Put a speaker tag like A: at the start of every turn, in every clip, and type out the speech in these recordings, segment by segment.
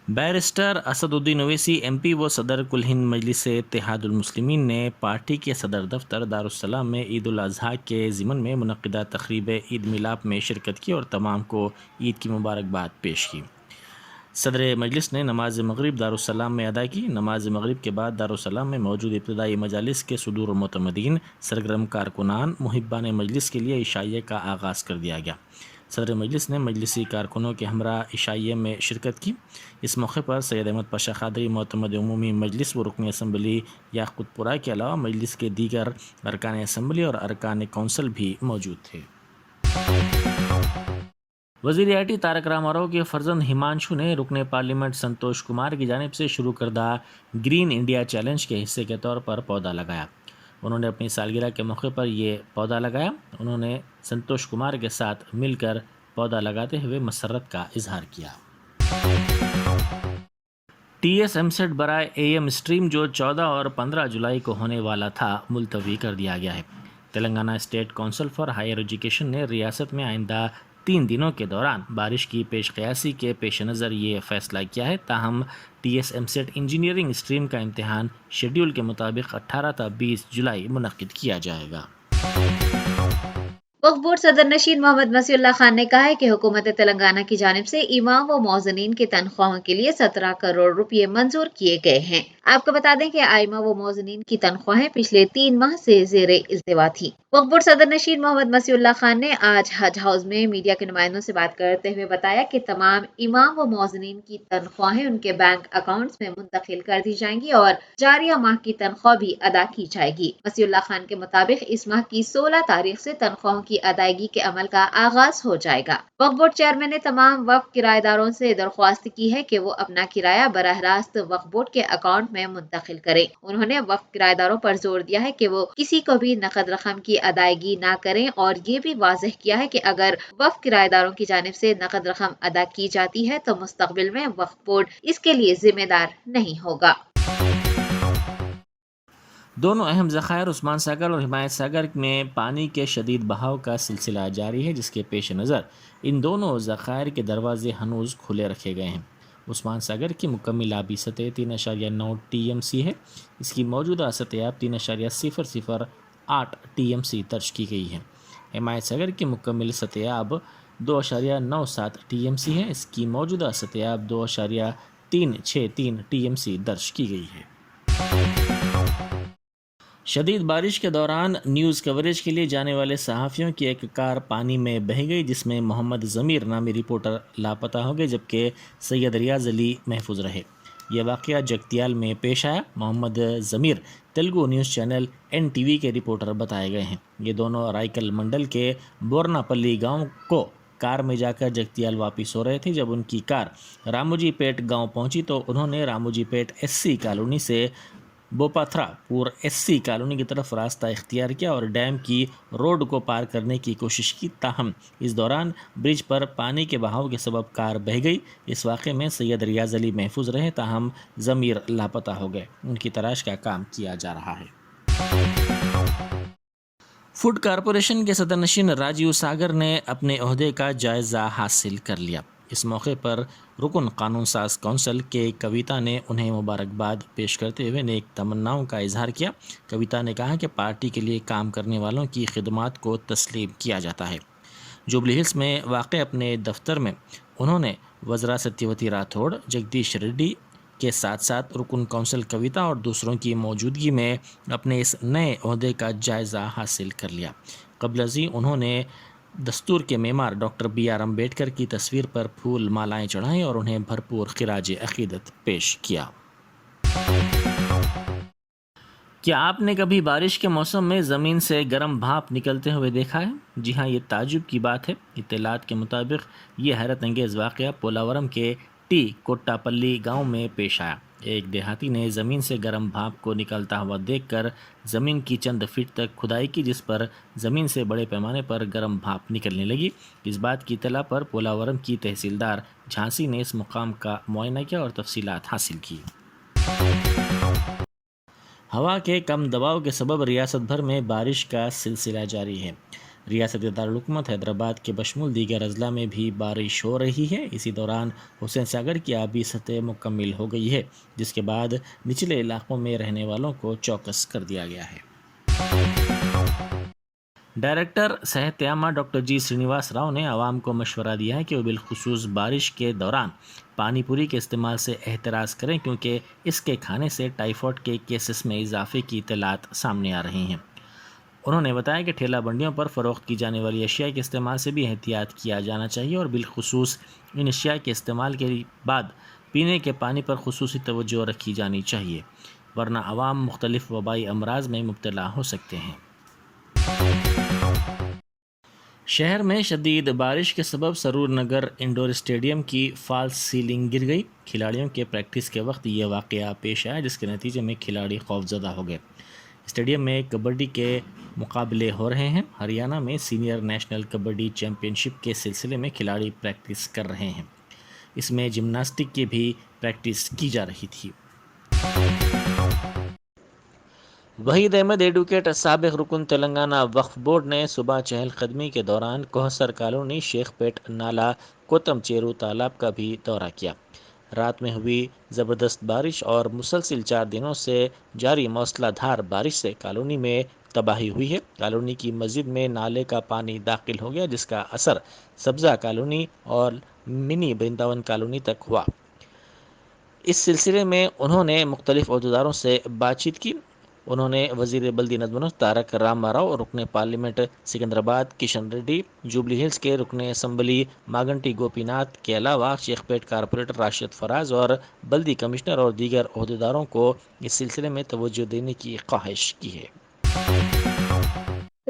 A: Barrister Asaduddin Owaisi MP व सदर कुल हिंद मजलिस इत्तेहादुल मुस्लिमीन ने पार्टी के सदर दफ्तर दारुस्सलाम में ईद उल अज़हा के ज़िमन में मुनक़्क़िदा तक़रीब ईद मिलाप में शिरकत की और तमाम को ईद की मुबारकबाद पेश की। सदर मजलिस ने नमाज मगरिब दारुस्सलाम में अदा की। नमाज मगरिब के बाद दारुस्सलाम में मौजूद इब्तिदाई मजालिस के सुदूर मुतमदीन सरगर्म कारकुनान मुहिब्बान मजलिस के लिए इशाइये का आगाज़ कर दिया गया। सदर मजलिस ने मजलिसी कारकुनों के हमरा इशाइये में शिरकत की। इस मौके पर सैयद अहमद पाशा क़ादरी मोतमद उमूमी मजलिस व रुकन असम्बली याक़ूतपुरा के अलावा मजलिस के दीगर अरकान असम्बली और अरकान कौंसल भी मौजूद थे। वज़ीर आईटी तारक रामाराव के फर्जंद हिमांशु ने रुकने पार्लियामेंट संतोष कुमार की जानिब से शुरू करदा ग्रीन इंडिया चैलेंज के हिस्से के तौर पर पौधा लगाया। उन्होंने अपनी सालगिरह के मौके पर ये पौधा लगाया। उन्होंने संतोष कुमार के साथ मिलकर पौधा लगाते हुए मसरत का इजहार किया। TS एमसेट बराए AM स्ट्रीम जो 14 और 15 जुलाई को होने वाला था मुलतवी कर दिया गया है। Telangana state council for higher education ने रियासत में आइंदा 3 दिनों के दौरान बारिश की पेश क़यासी के पेश नज़र ये फ़ैसला किया है। ताहम TS एमसेट इंजीनियरिंग स्ट्रीम का इम्तहान शेड्यूल के मुताबिक 18 ta 20 जुलाई मुनक़्क़िद किया जाएगा।
B: वक्फ बोर्ड सदर नशीन मोहम्मद मसीउल्लाह खान ने कहा है कि हुकूमत तेलंगाना की जानिब से इमाम व मौज़नीन की तनख्वाहों के लिए 17 करोड़ रुपये मंजूर किए गए हैं। आपको बता दें कि आइमा व मौज़नीन की तनख्वाहें पिछले 3 माह से ज़ेरे इल्तिवा थी। वक्फ बोर्ड सदर नशीन मोहम्मद मसीउल्लाह खान ने आज हज हाउस में मीडिया के नुमाइंदों से बात करते हुए बताया कि तमाम इमाम व मौज़नीन की तनख्वाहें उनके बैंक अकाउंट्स में मुंतकिल कर दी जाएंगी और जारिया माह की तनख्वाह भी अदा की जाएगी। मसीउल्लाह खान के मुताबिक इस माह की 16 तारीख से तनख्वाहों की अदायगी के अमल का आगाज हो जाएगा। वक्फ बोर्ड चेयरमैन ने तमाम वक्फ किराएदारों से दरख्वास्त की है कि वो अपना किराया बराह रास्त वक्फ बोर्ड के अकाउंट में मुंतकिल करें। उन्होंने वक्फ किराएदारों पर जोर दिया है कि वो किसी को भी नकद रकम की अदायगी ना करें और ये भी वाज़ेह किया है कि अगर वक्फ किराएदारों की जानिब से नकद रकम अदा की जाती है तो मुस्तकबिल में वक्फ बोर्ड इसके लिए जिम्मेदार नहीं होगा।
A: दोनों अहम ज़खायर उस्मान सागर और हिमायत सागर में पानी के शदीद बहाव का सिलसिला जारी है, जिसके पेश नज़र इन दोनों ज़खायर के दरवाजे हनूज़ खुले रखे गए हैं। उस्मान सागर की मुकम्मल आबी सतह 3.9 TMC है। इसकी मौजूदा सतह 3.008 TMC दर्ज की गई है। हिमायत सागर की मुकम्मल सतह 2.97 TMC है। इसकी मौजूदा सतह 2.363 TMC दर्ज की गई है। शदीद बारिश के दौरान न्यूज़ कवरेज के लिए जाने वाले सहाफ़ियों की एक कार पानी में बह गई, जिसमें मोहम्मद ज़मीर नामी रिपोर्टर लापता हो गए जबकि सैयद रियाज़ अली महफूज रहे। यह वाक़या जगतियाल में पेश आया। मोहम्मद ज़मीर तेलुगु न्यूज़ चैनल NTV के रिपोर्टर बताए गए हैं। ये दोनों रायकल मंडल के बोरनापल्ली गाँव को कार में जाकर जगतियाल वापस हो रहे थे। जब उनकी कार रामोजीपेट गाँव पहुँची तो उन्होंने रामोजीपेट SC कॉलोनी से बोपाथरापुर SC कॉलोनी की तरफ रास्ता इख्तियार किया और डैम की रोड को पार करने की कोशिश की। ताहम इस दौरान ब्रिज पर पानी के बहाव के सबब कार बह गई। इस वाक़े में सैयद रियाज़ अली महफूज रहे, ताहम ज़मीर लापता हो गए। उनकी तलाश का काम किया जा रहा है। फूड कॉरपोरेशन के सदरनशीन राजीव सागर ने अपने ओहदे का जायज़ा हासिल कर लिया। इस मौके पर रुकन कानून साज कौंसल के कविता ने उन्हें मुबारकबाद पेश करते हुए नेक तमन्नाओं का इजहार किया। कविता ने कहा कि पार्टी के लिए काम करने वालों की खिदमात को तस्लीम किया जाता है। जुबली हिल्स में वाक़ अपने दफ्तर में उन्होंने वज़रा सत्यवती राठौड़, जगदीश रेड्डी के साथ साथ रुकन कौंसल कविता और दूसरों की मौजूदगी में अपने इस नए ओहदे का जायज़ा हासिल कर लिया। क़ब्ल उन्होंने दस्तूर के मेमार डॉक्टर BR अम्बेडकर की तस्वीर पर फूल मालाएं चढ़ाईं और उन्हें भरपूर खिराज अक़ीदत पेश किया। क्या आपने कभी बारिश के मौसम में ज़मीन से गर्म भाप निकलते हुए देखा है? जी हाँ, ये ताजुब की बात है। इत्तलात के मुताबिक ये हैरत अंगेज़ वाक़या पोलावरम के T कोट्टापल्ली गाँव में पेश आया। एक देहाती ने ज़मीन से गर्म भाप को निकलता हुआ देखकर ज़मीन की चंद फीट तक खुदाई की, जिस पर ज़मीन से बड़े पैमाने पर गर्म भाप निकलने लगी। इस बात की इत्तला पर पोलावरम की तहसीलदार झांसी ने इस मुकाम का मुआयना किया और तफसीलात हासिल की। हवा के कम दबाव के सबब रियासत भर में बारिश का सिलसिला जारी है। ریاستی دارالحکومت حیدرآباد کے بشمول دیگر اضلاع میں بھی بارش ہو رہی ہے۔ اسی دوران حسین ساگر کی آبی سطح مکمل ہو گئی ہے، جس کے بعد نچلے علاقوں میں رہنے والوں کو چوکس کر دیا گیا ہے۔ ڈائریکٹر صحت عامہ ڈاکٹر جی سرینیواس راؤ نے عوام کو مشورہ دیا ہے کہ وہ بالخصوص بارش کے دوران پانی پوری کے استعمال سے احتراز کریں، کیونکہ اس کے کھانے سے ٹائیفائڈ کے کیسز میں اضافے کی اطلاعات سامنے آ رہی ہیں۔ انہوں نے بتایا کہ ٹھیلہ بنڈیوں پر فروخت کی جانے والی اشیاء کے استعمال سے بھی احتیاط کیا جانا چاہیے، اور بالخصوص ان اشیاء کے استعمال کے بعد پینے کے پانی پر خصوصی توجہ رکھی جانی چاہیے، ورنہ عوام مختلف وبائی امراض میں مبتلا ہو سکتے ہیں۔ شہر میں شدید بارش کے سبب سرور نگر انڈور اسٹیڈیم کی فالس سیلنگ گر گئی۔ کھلاڑیوں کے پریکٹس کے وقت یہ واقعہ پیش آیا، جس کے نتیجے میں کھلاڑی خوفزدہ ہو گئے۔ اسٹیڈیم میں کبڈی کے مقابلے ہو رہے ہیں۔ ہریانہ میں سینئر نیشنل کبڈی چیمپئن شپ کے سلسلے میں کھلاڑی پریکٹس کر رہے ہیں۔ اس میں جمناسٹک کی بھی پریکٹس کی جا رہی تھی۔ وحید احمد ایڈوکیٹ سابق رکن تلنگانہ وقف بورڈ نے صبح چہل قدمی کے دوران کوہسر کالونی، شیخ پیٹ نالہ، کوتم چیرو تالاب کا بھی دورہ کیا۔ رات میں ہوئی زبردست بارش اور مسلسل 4 دنوں سے جاری موسلا دھار بارش سے کالونی میں تباہی ہوئی ہے۔ کالونی کی مسجد میں نالے کا پانی داخل ہو گیا، جس کا اثر سبزہ کالونی اور منی برنداون کالونی تک ہوا۔ اس سلسلے میں انہوں نے مختلف عہدیداروں سے بات چیت کی۔ انہوں نے وزیر بلدی نظم و نسق تارک راما راؤ، رکن parliament Secunderabad Kishan Reddy, Jubilee Hills کے رکن اسمبلی ماگنٹی گوپی ناتھ کے علاوہ شیخ پیٹ کارپوریٹر راشد فراز اور بلدی کمشنر اور دیگر عہدیداروں کو اس سلسلے میں توجہ دینے کی خواہش کی ہے۔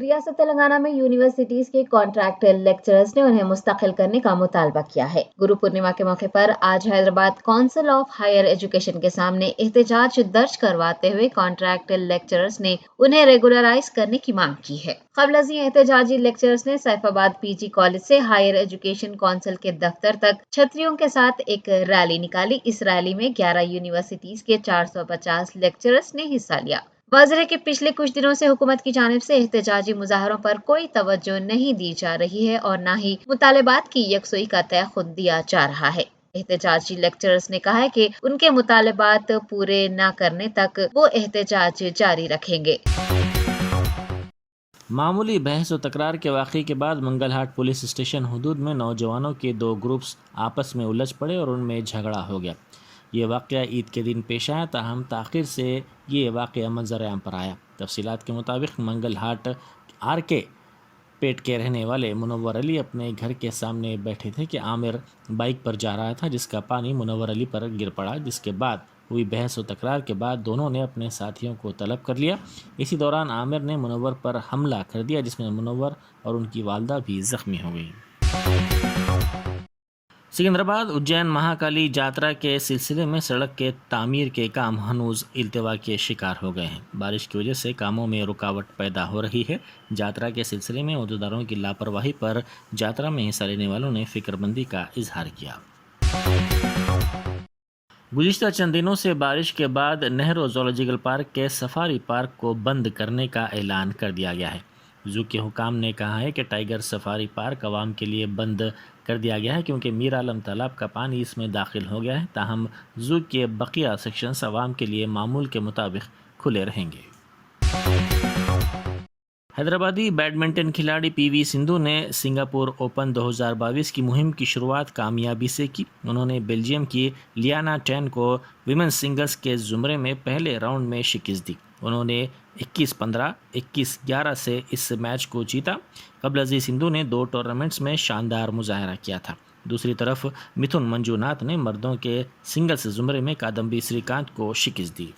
B: ریاست تلنگانہ میں یونیورسٹیز کے کانٹریکٹ لیکچررز نے انہیں مستقل کرنے کا مطالبہ کیا ہے۔ گرو پورنیما کے موقع پر آج Hyderabad council of higher education کے سامنے احتجاج درج کرواتے ہوئے کانٹریکٹ لیکچررز نے انہیں ریگولرائز کرنے کی مانگ کی ہے۔ قبل ازیں احتجاجی لیکچررز نے سیف آباد پی جی کالج سے ہائر ایجوکیشن کونسل کے دفتر تک چھتریوں کے ساتھ ایک ریلی نکالی۔ اس ریلی میں 11 یونیورسٹیز کے 450 لیکچررز نے حصہ لیا۔ واضح ہے کہ پچھلے کچھ دنوں سے حکومت کی جانب سے احتجاجی مظاہروں پر کوئی توجہ نہیں دی جا رہی ہے اور نہ ہی مطالبات کی یکسوئی کا تیقن دیا جا رہا ہے۔ احتجاجی لیکچررز نے کہا ہے کہ ان کے مطالبات پورے نہ کرنے تک وہ احتجاج جاری رکھیں گے۔
A: معمولی بحث و تکرار کے واقعے کے بعد منگل ہاٹ پولیس اسٹیشن حدود میں نوجوانوں کے 2 گروپس آپس میں الجھ پڑے اور ان میں جھگڑا ہو گیا۔ یہ واقعہ عید کے دن پیش آیا، تاہم تاخیر سے یہ واقعہ منظر عام پر آیا۔ تفصیلات کے مطابق منگل ہاٹ آر کے پیٹ کے رہنے والے منور علی اپنے گھر کے سامنے بیٹھے تھے کہ عامر بائک پر جا رہا تھا، جس کا پانی منور علی پر گر پڑا، جس کے بعد ہوئی بحث و تکرار کے بعد دونوں نے اپنے ساتھیوں کو طلب کر لیا۔ اسی دوران عامر نے منور پر حملہ کر دیا، جس میں منور اور ان کی والدہ بھی زخمی ہو گئی۔ سکندرآباد اجین مہاکالی جاترا کے سلسلے میں سڑک کے تعمیر کے کام ہنوز التوا کے شکار ہو گئے ہیں۔ بارش کی وجہ سے کاموں میں رکاوٹ پیدا ہو رہی ہے۔ جاترا کے سلسلے میں عہدیداروں کی لاپرواہی پر جاترا میں حصہ لینے والوں نے فکر مندی کا اظہار کیا۔ گزشتہ چند دنوں سے بارش کے بعد نہرو زولوجیکل پارک کے سفاری پارک کو بند کرنے کا اعلان کر دیا گیا ہے۔ زو کے حکام نے کہا ہے کہ ٹائیگر سفاری پارک عوام کے لیے بند کر دیا گیا ہے، کیونکہ میر عالم تالاب کا پانی اس میں داخل ہو گیا ہے، تاہم زو کے بقیہ سیکشنز عوام کے لیے معمول کے مطابق کھلے رہیں گے۔ حیدرآبادی بیڈمنٹن کھلاڑی پی وی سندھو نے سنگاپور اوپن 2022 کی مہم کی شروعات کامیابی سے کی۔ انہوں نے بیلجیم کی لیانا ٹین کو ویمنز سنگلز کے زمرے میں پہلے راؤنڈ میں شکست دی۔ انہوں نے 21-15، 21-11 سے اس میچ کو جیتا۔ قبل ازیں سندھو نے 2 ٹورنامنٹس میں شاندار مظاہرہ کیا تھا۔ دوسری طرف متھن منجو ناتھ نے مردوں کے سنگلز زمرے میں کادمبی سری کانت کو شکست دی۔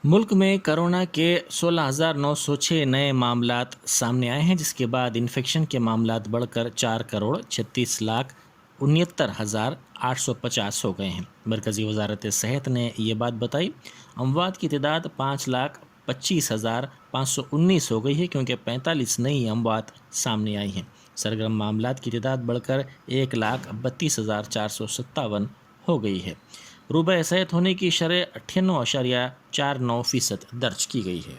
A: ملک میں کرونا کے 16,906 نئے معاملات سامنے آئے ہیں، جس کے بعد انفیکشن کے معاملات بڑھ کر 4,36,69,850 ہو گئے ہیں۔ مرکزی وزارت صحت نے یہ بات بتائی۔ اموات کی تعداد 5,25,519 ہو گئی ہے، کیونکہ 45 نئی اموات سامنے آئی ہیں۔ سرگرم معاملات کی تعداد بڑھ کر 1,32,457 ہو گئی ہے۔ روبہ صحت ہونے کی شرح 98.49% درج کی گئی ہے۔